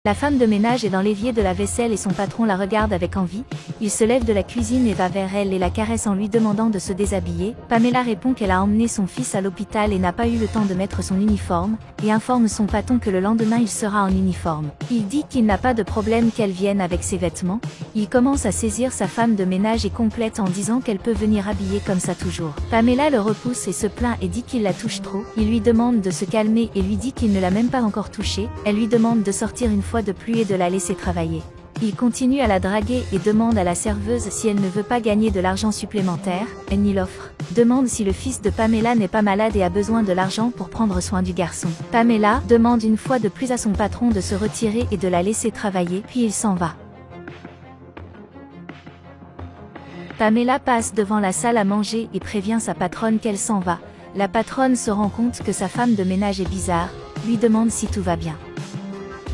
La femme de ménage est dans l'évier de la vaisselle et son patron la regarde avec envie. Il se lève de la cuisine et va vers elle et la caresse en lui demandant de se déshabiller. Pamela répond qu'elle a emmené son fils à l'hôpital et n'a pas eu le temps de mettre son uniforme, et informe son patron que le lendemain il sera en uniforme. Il dit qu'il n'a pas de problème qu'elle vienne avec ses vêtements. Il commence à saisir sa femme de ménage et complète en disant qu'elle peut venir habillée comme ça toujours. Pamela le repousse et se plaint et dit qu'il la touche trop. Il lui demande de se calmer et lui dit qu'il ne l'a même pas encore touchée. Elle lui demande de sortir une fois de plus et de la laisser travailler. Il continue à la draguer et demande à la serveuse si elle ne veut pas gagner de l'argent supplémentaire. Elle n'y l'offre. Demande si le fils de Pamela n'est pas malade et a besoin de l'argent pour prendre soin du garçon. Pamela demande une fois de plus à son patron de se retirer et de la laisser travailler, puis il s'en va. Pamela passe devant la salle à manger et prévient sa patronne qu'elle s'en va. La patronne se rend compte que sa femme de ménage est bizarre, lui demande si tout va bien.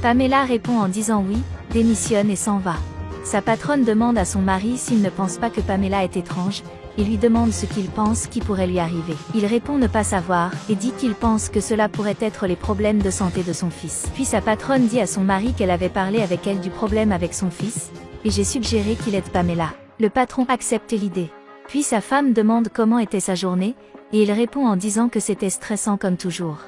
Pamela répond en disant oui, démissionne et s'en va. Sa patronne demande à son mari s'il ne pense pas que Pamela est étrange, et lui demande ce qu'il pense qui pourrait lui arriver. Il répond ne pas savoir, et dit qu'il pense que cela pourrait être les problèmes de santé de son fils. Puis sa patronne dit à son mari qu'elle avait parlé avec elle du problème avec son fils, et j'ai suggéré qu'il aide Pamela. Le patron accepte l'idée. Puis sa femme demande comment était sa journée, et il répond en disant que c'était stressant comme toujours.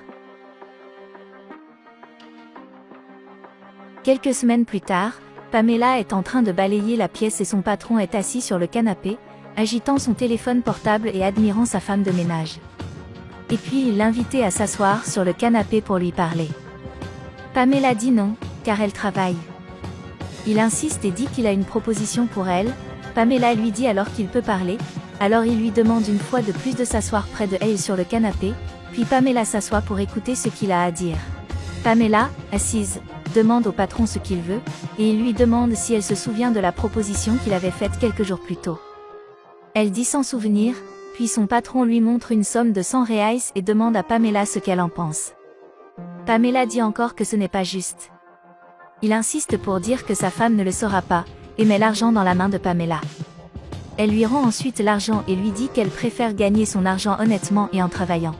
Quelques semaines plus tard, Pamela est en train de balayer la pièce et son patron est assis sur le canapé, agitant son téléphone portable et admirant sa femme de ménage. Et puis il l'invitait à s'asseoir sur le canapé pour lui parler. Pamela dit non, car elle travaille. Il insiste et dit qu'il a une proposition pour elle. Pamela lui dit alors qu'il peut parler, alors il lui demande une fois de plus de s'asseoir près de elle sur le canapé, puis Pamela s'assoit pour écouter ce qu'il a à dire. Pamela, assise, demande au patron ce qu'il veut, et il lui demande si elle se souvient de la proposition qu'il avait faite quelques jours plus tôt. Elle dit s'en souvenir, puis son patron lui montre une somme de 100 reais et demande à Pamela ce qu'elle en pense. Pamela dit encore que ce n'est pas juste. Il insiste pour dire que sa femme ne le saura pas, et met l'argent dans la main de Pamela. Elle lui rend ensuite l'argent et lui dit qu'elle préfère gagner son argent honnêtement et en travaillant.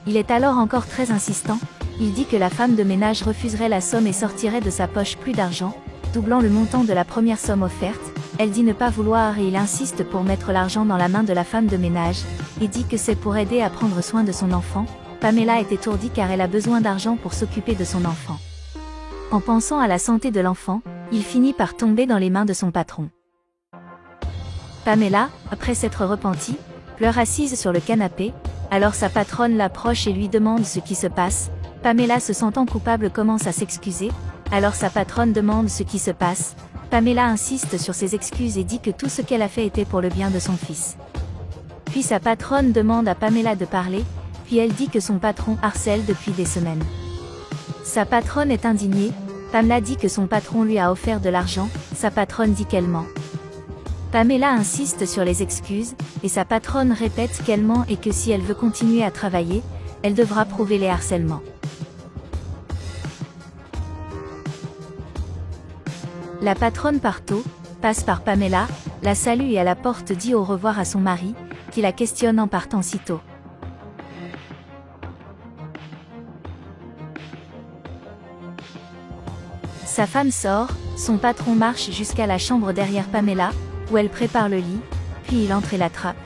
Il est alors encore très insistant. Il dit que la femme de ménage refuserait la somme et sortirait de sa poche plus d'argent, doublant le montant de la première somme offerte. Elle dit ne pas vouloir et il insiste pour mettre l'argent dans la main de la femme de ménage, et dit que c'est pour aider à prendre soin de son enfant. Pamela est étourdie car elle a besoin d'argent pour s'occuper de son enfant. En pensant à la santé de l'enfant, il finit par tomber dans les mains de son patron. Pamela, après s'être repentie, pleure assise sur le canapé, alors sa patronne l'approche et lui demande ce qui se passe. Pamela se sentant coupable commence à s'excuser, alors sa patronne demande ce qui se passe. Pamela insiste sur ses excuses et dit que tout ce qu'elle a fait était pour le bien de son fils. Puis sa patronne demande à Pamela de parler, puis elle dit que son patron harcèle depuis des semaines. Sa patronne est indignée. Pamela dit que son patron lui a offert de l'argent, sa patronne dit qu'elle ment. Pamela insiste sur les excuses, et sa patronne répète qu'elle ment et que si elle veut continuer à travailler, elle devra prouver les harcèlements. La patronne part tôt, passe par Pamela, la salue et à la porte dit au revoir à son mari, qui la questionne en partant si tôt. Sa femme sort, son patron marche jusqu'à la chambre derrière Pamela, où elle prépare le lit, puis il entre et l'attrape.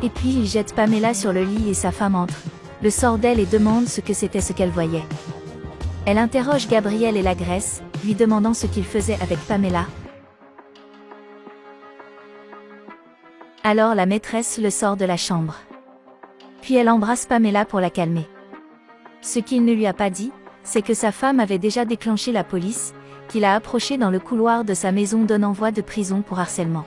Et puis il jette Pamela sur le lit et sa femme entre, le sort d'elle et demande ce que c'était ce qu'elle voyait. Elle interroge Gabriel et l'agresse, lui demandant ce qu'il faisait avec Pamela. Alors la maîtresse le sort de la chambre. Puis elle embrasse Pamela pour la calmer. Ce qu'il ne lui a pas dit, c'est que sa femme avait déjà déclenché la police, qu'il a approchée dans le couloir de sa maison donnant voix de prison pour harcèlement.